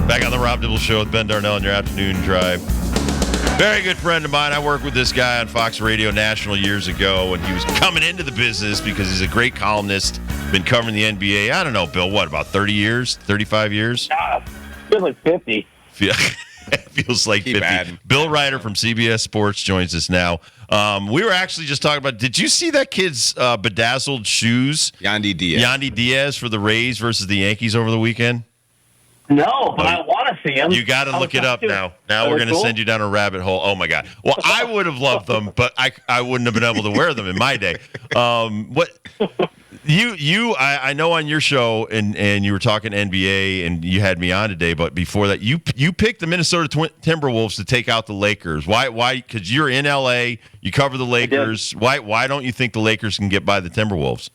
Back on the Rob Dibble Show with Ben Darnell on your afternoon drive. Very good friend of mine. I worked with this guy on Fox Radio National years ago when he was coming into the business because he's a great columnist. Been covering the NBA, I don't know, Bill, what, about 30 years, 35 years? Feels like 50. Feels like 50. Bad. Bill Reiter from CBS Sports joins us now. We were actually just talking about, did you see that kid's bedazzled shoes? Yandy Diaz for the Rays versus the Yankees over the weekend? No, but I want to see him. You got to look it up now. Now we're going to send you down a rabbit hole. Oh, my God. Well, I would have loved them, but I wouldn't have been able to wear them in my day. I know on your show, and you were talking NBA, and you had me on today, but before that, you picked the Minnesota Timberwolves to take out the Lakers. Why? Because you're in LA, you cover the Lakers. Why don't you think the Lakers can get by the Timberwolves?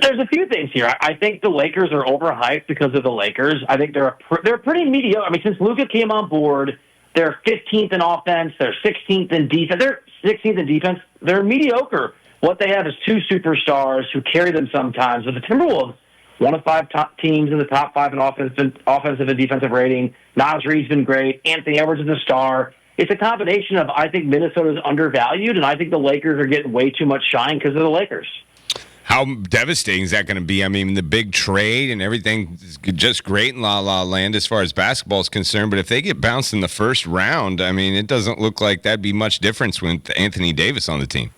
There's a few things here. I think the Lakers are overhyped because of the Lakers. I think they're pretty mediocre. I mean, since Luka came on board, they're 15th in offense. They're 16th in defense. They're 16th in defense. They're mediocre. What they have is two superstars who carry them sometimes. But the Timberwolves, one of 5 top teams in the top 5 in offensive and defensive rating. Naz Reid's been great. Anthony Edwards is a star. It's a combination of, I think Minnesota's undervalued, and I think the Lakers are getting way too much shine because of the Lakers. How devastating is that going to be? I mean, the big trade and everything is just great in La La Land as far as basketball is concerned. But if they get bounced in the first round, I mean, it doesn't look like that'd be much difference with Anthony Davis on the team.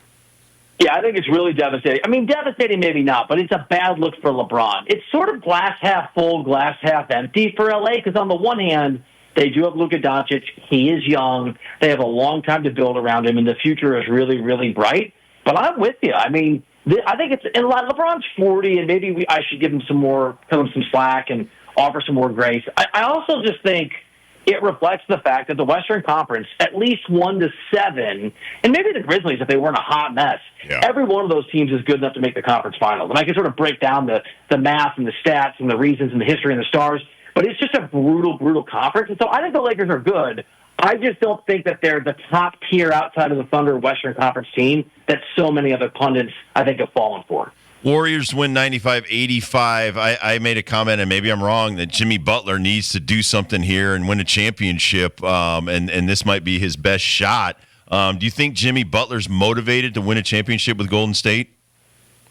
Yeah, I think it's really devastating. I mean, devastating maybe not, but it's a bad look for LeBron. It's sort of glass half full, glass half empty for LA because on the one hand, they do have Luka Doncic. He is young. They have a long time to build around him, and the future is really, really bright. But I'm with you. I mean, I think it's and LeBron's 40, and maybe I should give him some slack and offer some more grace. I also just think it reflects the fact that the Western Conference, at least 1 to 7, and maybe the Grizzlies if they weren't a hot mess, every one of those teams is good enough to make the conference finals. And I can sort of break down the math and the stats and the reasons and the history and the stars, but it's just a brutal, brutal conference. And so I think the Lakers are good. I just don't think that they're the top tier outside of the Thunder Western Conference team that so many other pundits, I think, have fallen for. Warriors win 95-85. I made a comment, and maybe I'm wrong, that Jimmy Butler needs to do something here and win a championship, and this might be his best shot. Do you think Jimmy Butler's motivated to win a championship with Golden State?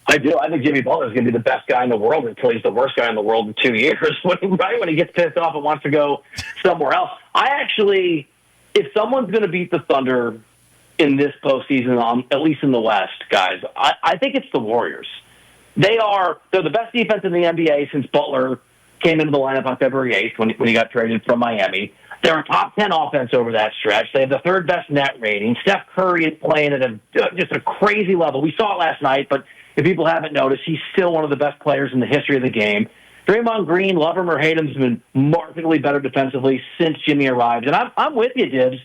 I do. I think Jimmy Butler is going to be the best guy in the world until he's the worst guy in the world in 2 years, when he gets pissed off and wants to go somewhere else. If someone's going to beat the Thunder in this postseason, at least in the West, guys, I think it's the Warriors. They're the best defense in the NBA since Butler came into the lineup on February 8th when he got traded from Miami. They're a top 10 offense over that stretch. They have the third best net rating. Steph Curry is playing at just a crazy level. We saw it last night, but if people haven't noticed, he's still one of the best players in the history of the game. Draymond Green, love him or hate him, has been markedly better defensively since Jimmy arrived. And I'm with you, Dibs.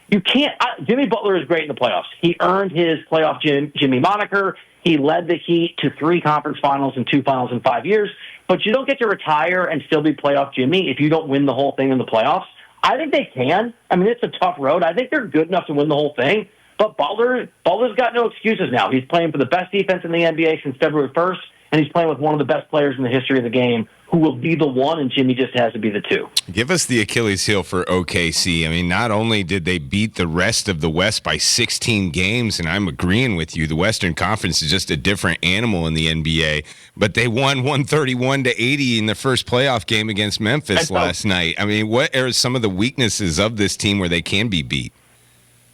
You can't. Jimmy Butler is great in the playoffs. He earned his playoff Jimmy moniker. He led the Heat to 3 conference finals and 2 finals in 5 years. But you don't get to retire and still be playoff Jimmy if you don't win the whole thing in the playoffs. I think they can. I mean, it's a tough road. I think they're good enough to win the whole thing. But Butler's got no excuses now. He's playing for the best defense in the NBA since February 1st, and he's playing with one of the best players in the history of the game who will be the 1, and Jimmy just has to be the 2. Give us the Achilles heel for OKC. I mean, not only did they beat the rest of the West by 16 games, and I'm agreeing with you, the Western Conference is just a different animal in the NBA, but they won 131-80 in the first playoff game against Memphis last night. I mean, what are some of the weaknesses of this team where they can be beat?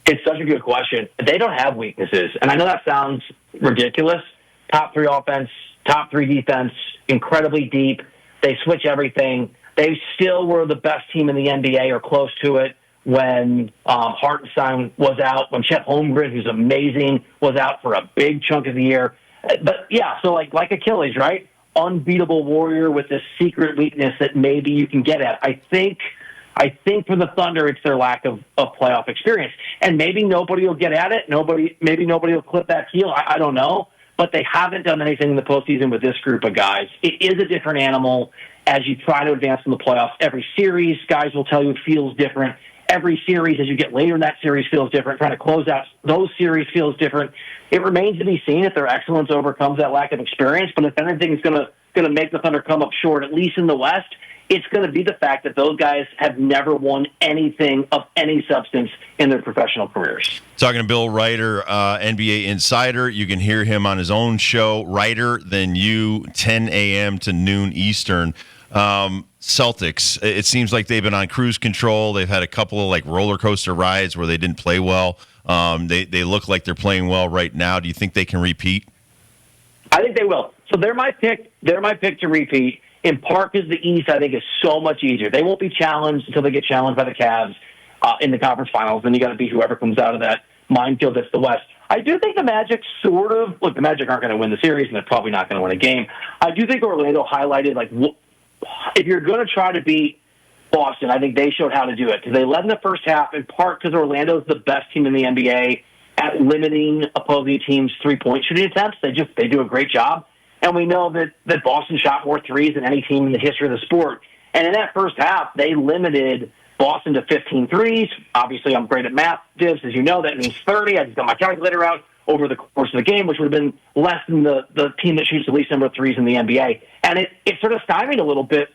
It's such a good question. They don't have weaknesses, and I know that sounds ridiculous. Top 3 offense, top 3 defense, incredibly deep. They switch everything. They still were the best team in the NBA or close to it when Hartenstein was out, when Chet Holmgren, who's amazing, was out for a big chunk of the year. But, yeah, so like Achilles, right? Unbeatable warrior with this secret weakness that maybe you can get at. I think for the Thunder, it's their lack of playoff experience. And maybe nobody will get at it. Maybe nobody will clip that heel. I don't know. But they haven't done anything in the postseason with this group of guys. It is a different animal as you try to advance in the playoffs. Every series, guys will tell you it feels different. Every series, as you get later in that series, feels different. Trying to close out those series feels different. It remains to be seen if their excellence overcomes that lack of experience. But if anything is going to make the Thunder come up short, at least in the West, it's going to be the fact that those guys have never won anything of any substance in their professional careers. Talking to Bill Reiter, NBA insider. You can hear him on his own show, Reiter Than You, 10 a.m. to noon Eastern. Celtics, it seems like they've been on cruise control. They've had a couple of like roller coaster rides where they didn't play well. They look like they're playing well right now. Do you think they can repeat? I think they will. So they're my pick. They're my pick to repeat. In part because the East, I think, is so much easier. They won't be challenged until they get challenged by the Cavs in the conference finals. Then you got to beat whoever comes out of that minefield that's the West. I do think the Magic look, the Magic aren't going to win the series, and they're probably not going to win a game. I do think Orlando highlighted, like, if you're going to try to beat Boston, I think they showed how to do it. Because they led in the first half, in part because Orlando's the best team in the NBA at limiting opposing teams' three-point shooting attempts. They do a great job. And we know that Boston shot more threes than any team in the history of the sport. And in that first half, they limited Boston to 15 threes. Obviously, I'm great at math, Dibs. As you know, that means 30. I just got my calculator out over the course of the game, which would have been less than the team that shoots the least number of threes in the NBA. And it sort of stymied a little bit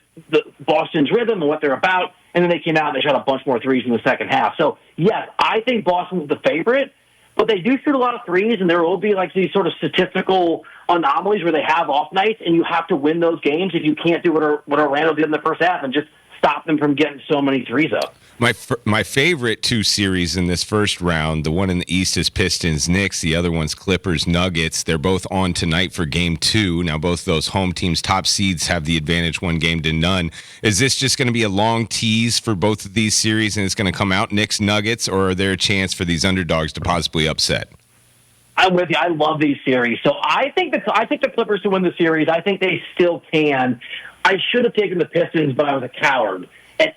Boston's rhythm and what they're about. And then they came out and they shot a bunch more threes in the second half. So, yes, I think Boston's the favorite. But they do shoot a lot of threes, and there will be like these sort of statistical anomalies where they have off nights, and you have to win those games if you can't do what Orlando did in the first half and just stop them from getting so many threes up. My favorite two series in this first round, the one in the East is Pistons-Knicks, the other one's Clippers-Nuggets. They're both on tonight for Game 2. Now, both those home teams' top seeds have the advantage 1-0. Is this just going to be a long tease for both of these series, and it's going to come out Knicks-Nuggets, or are there a chance for these underdogs to possibly upset? I'm with you. I love these series. So I think the Clippers to win the series. I think they still can. I should have taken the Pistons, but I was a coward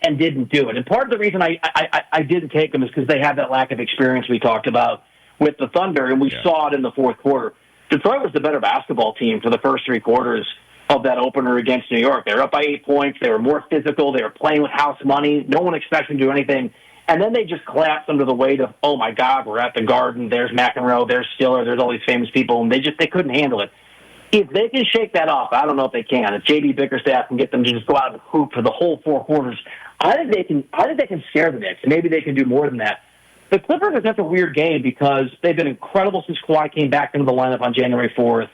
and didn't do it. And part of the reason I didn't take them is because they have that lack of experience we talked about with the Thunder, and we saw it in the fourth quarter. Detroit was the better basketball team for the first three quarters of that opener against New York. They were up by 8 points. They were more physical. They were playing with house money. No one expected them to do anything. And then they just collapsed under the weight of, oh, my God, we're at the Garden. There's McEnroe. There's Stiller. There's all these famous people. And they couldn't handle it. If they can shake that off, I don't know if they can. If J.D. Bickerstaff can get them to just go out and hoop for the whole four quarters, I think they can scare the Knicks. Maybe they can do more than that. The Clippers are such a weird game because they've been incredible since Kawhi came back into the lineup on January 4th.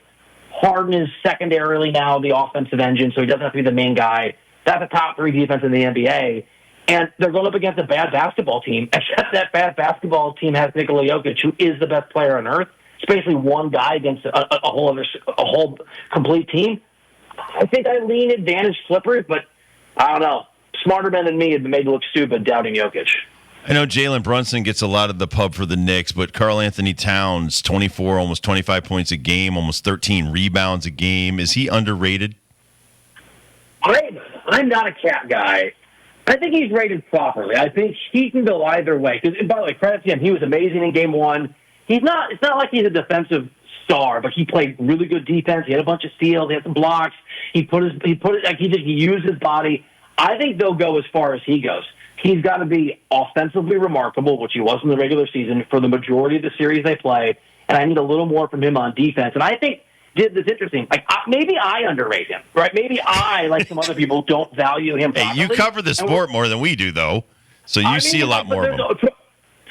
Harden is secondarily now the offensive engine, so he doesn't have to be the main guy. That's a top three defense in the NBA. And they're going up against a bad basketball team, except that bad basketball team has Nikola Jokic, who is the best player on earth. It's basically one guy against a whole complete team. I think I lean advantage Clippers, but I don't know. Smarter men than me have been made to look stupid doubting Jokic. I know Jalen Brunson gets a lot of the pub for the Knicks, but Karl Anthony Towns, 24, almost 25 points a game, almost 13 rebounds a game. Is he underrated? I'm not a cat guy. I think he's rated properly. I think he can go either way. Because, by the way, credit to him, he was amazing in Game 1. It's not like he's a defensive star, but he played really good defense. He had a bunch of steals. He had some blocks. He used his body. I think they'll go as far as he goes. He's got to be offensively remarkable, which he was in the regular season for the majority of the series they play. And I need a little more from him on defense. And I think it's interesting. Like maybe I underrate him, right? Maybe I, like some other people, don't value him properly. Hey, you cover the sport more than we do, though, so you see a lot more of him.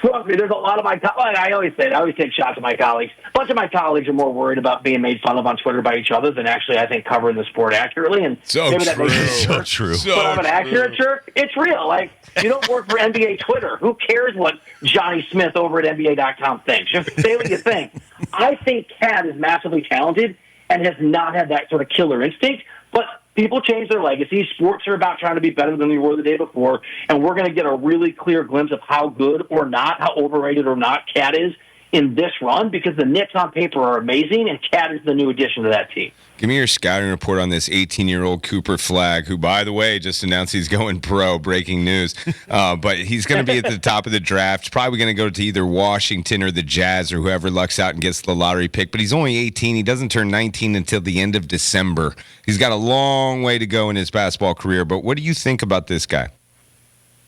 Trust me, there's a lot of my colleagues. I always take shots at my colleagues. A bunch of my colleagues are more worried about being made fun of on Twitter by each other than actually, I think, covering the sport accurately. And maybe that makes me so true. But I'm an accurate jerk. It's real. Like, you don't work for NBA Twitter. Who cares what Johnny Smith over at NBA.com thinks? Just say what you think. I think Cat is massively talented and has not had that sort of killer instinct, but people change their legacies. Sports are about trying to be better than they were the day before, and we're going to get a really clear glimpse of how good or not, how overrated or not Cat is in this run, because the Knicks on paper are amazing, and Cat is the new addition to that team. Give me your scouting report on this 18-year-old Cooper Flagg, who, by the way, just announced he's going pro. Breaking news. But he's going to be at the top of the draft. He's probably going to go to either Washington or the Jazz or whoever lucks out and gets the lottery pick. But he's only 18. He doesn't turn 19 until the end of December. He's got a long way to go in his basketball career. But what do you think about this guy?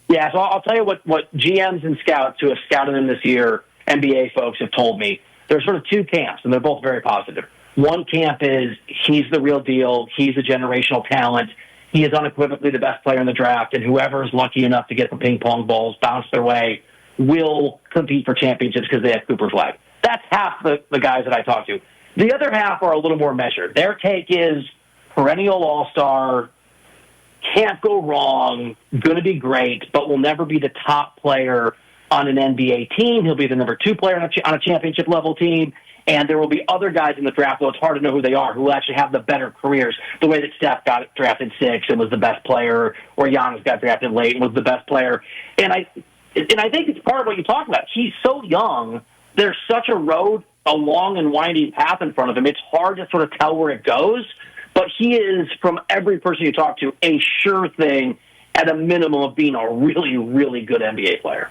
Yeah, so I'll tell you what GMs and scouts who have scouted him this year, NBA folks, have told me. There's sort of two camps, and they're both very positive. One camp is he's the real deal. He's a generational talent. he is unequivocally the best player in the draft, and whoever is lucky enough to get the ping pong balls bounced their way will compete for championships because they have Cooper Flag. That's half the guys that I talk to. The other half are a little more measured. Their take is perennial all-star, can't go wrong, going to be great, but will never be the top player on an NBA team. He'll be the number 2 player on a championship-level team. And there will be other guys in the draft, though it's hard to know who they are, who will actually have the better careers. The way that Steph got drafted 6 and was the best player, or Giannis got drafted late and was the best player. And I think it's part of what you talk about. He's so young. There's such a long and winding path in front of him. It's hard to sort of tell where it goes. But he is, from every person you talk to, a sure thing at a minimum of being a really, really good NBA player.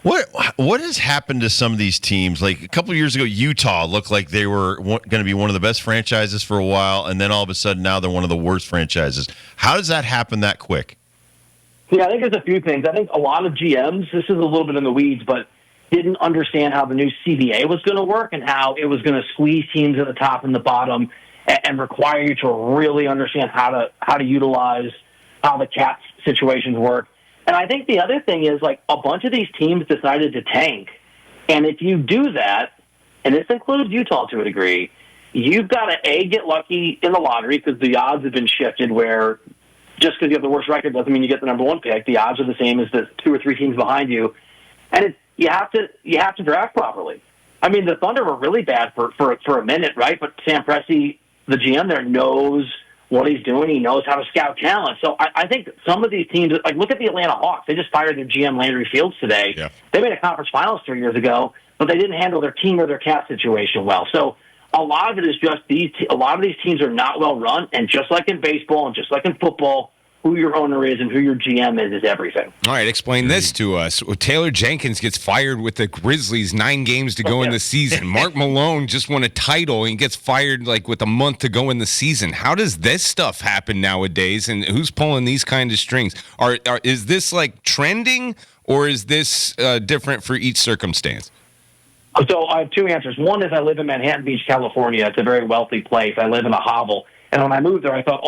What has happened to some of these teams? Like a couple of years ago, Utah looked like they were going to be one of the best franchises for a while, and then all of a sudden now they're one of the worst franchises. How does that happen that quick? Yeah, I think there's a few things. I think a lot of GMs, this is a little bit in the weeds, but didn't understand how the new CBA was going to work and how it was going to squeeze teams at the top and the bottom and require you to really understand how to utilize how the cap situations work. And I think the other thing is, like, a bunch of these teams decided to tank. And if you do that, and this includes Utah to a degree, you've got to, get lucky in the lottery because the odds have been shifted where just because you have the worst record doesn't mean you get the number 1 pick. The odds are the same as the 2 or 3 teams behind you. And you have to draft properly. I mean, the Thunder were really bad for a minute, right? But Sam Presti, the GM there, knows what he's doing. He knows how to scout talent. So I think some of these teams, like look at the Atlanta Hawks. They just fired their GM Landry Fields today. Yeah. They made a conference finals 3 years ago, but they didn't handle their team or their cap situation well. So a lot of it is just a lot of these teams are not well run. And just like in baseball and just like in football, who your owner is and who your GM is everything. All right, explain this to us. Taylor Jenkins gets fired with the Grizzlies, 9 games to go in the season. Mark Malone just won a title and gets fired like with a month to go in the season. How does this stuff happen nowadays, and who's pulling these kind of strings? Is this like trending, or is this different for each circumstance? So I have 2 answers. One is I live in Manhattan Beach, California. It's a very wealthy place. I live in a hovel. And when I moved there, I thought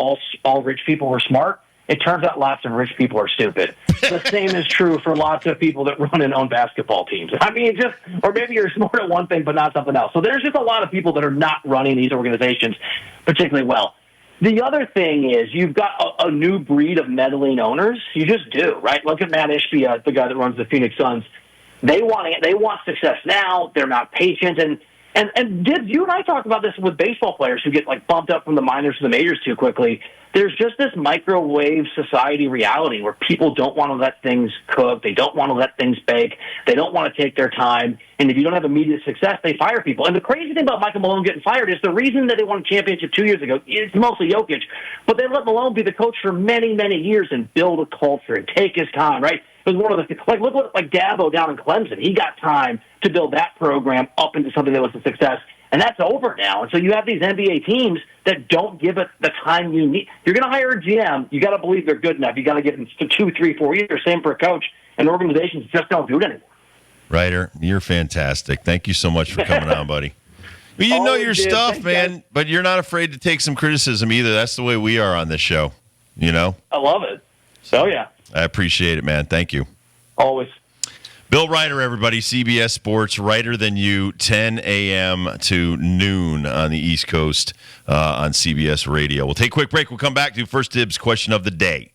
all rich people were smart. It turns out lots of rich people are stupid. The same is true for lots of people that run and own basketball teams. I mean, or maybe you're smart at one thing but not something else. So there's just a lot of people that are not running these organizations particularly well. The other thing is you've got a new breed of meddling owners. You just do, right? Look at Matt Ishbia, the guy that runs the Phoenix Suns. They want success now. They're not patient. And Dibs, you and I talked about this with baseball players who get like bumped up from the minors to the majors too quickly. There's just this microwave society reality where people don't want to let things cook. They don't want to let things bake. They don't want to take their time. And if you don't have immediate success, they fire people. And the crazy thing about Michael Malone getting fired is the reason that they won a championship 2 years ago is mostly Jokic. But they let Malone be the coach for many, many years and build a culture and take his time, right? It was one of the, look what Dabo down in Clemson. He got time to build that program up into something that was a success. And that's over now. And so you have these NBA teams that don't give it the time you need. You're going to hire a GM. You got to believe they're good enough. You got to give them 2, 3, 4 years. Same for a coach. And organizations just don't do it anymore. Reiter, you're fantastic. Thank you so much for coming on, buddy. Well, you know your stuff, thanks, man, guys. But you're not afraid to take some criticism either. That's the way we are on this show, you know? I love it. So, yeah. I appreciate it, man. Thank you. Always. Bill Reiter, everybody, CBS Sports, Reiter Than You, 10 a.m. to noon on the East Coast on CBS Radio. We'll take a quick break. We'll come back to First Dibs question of the day.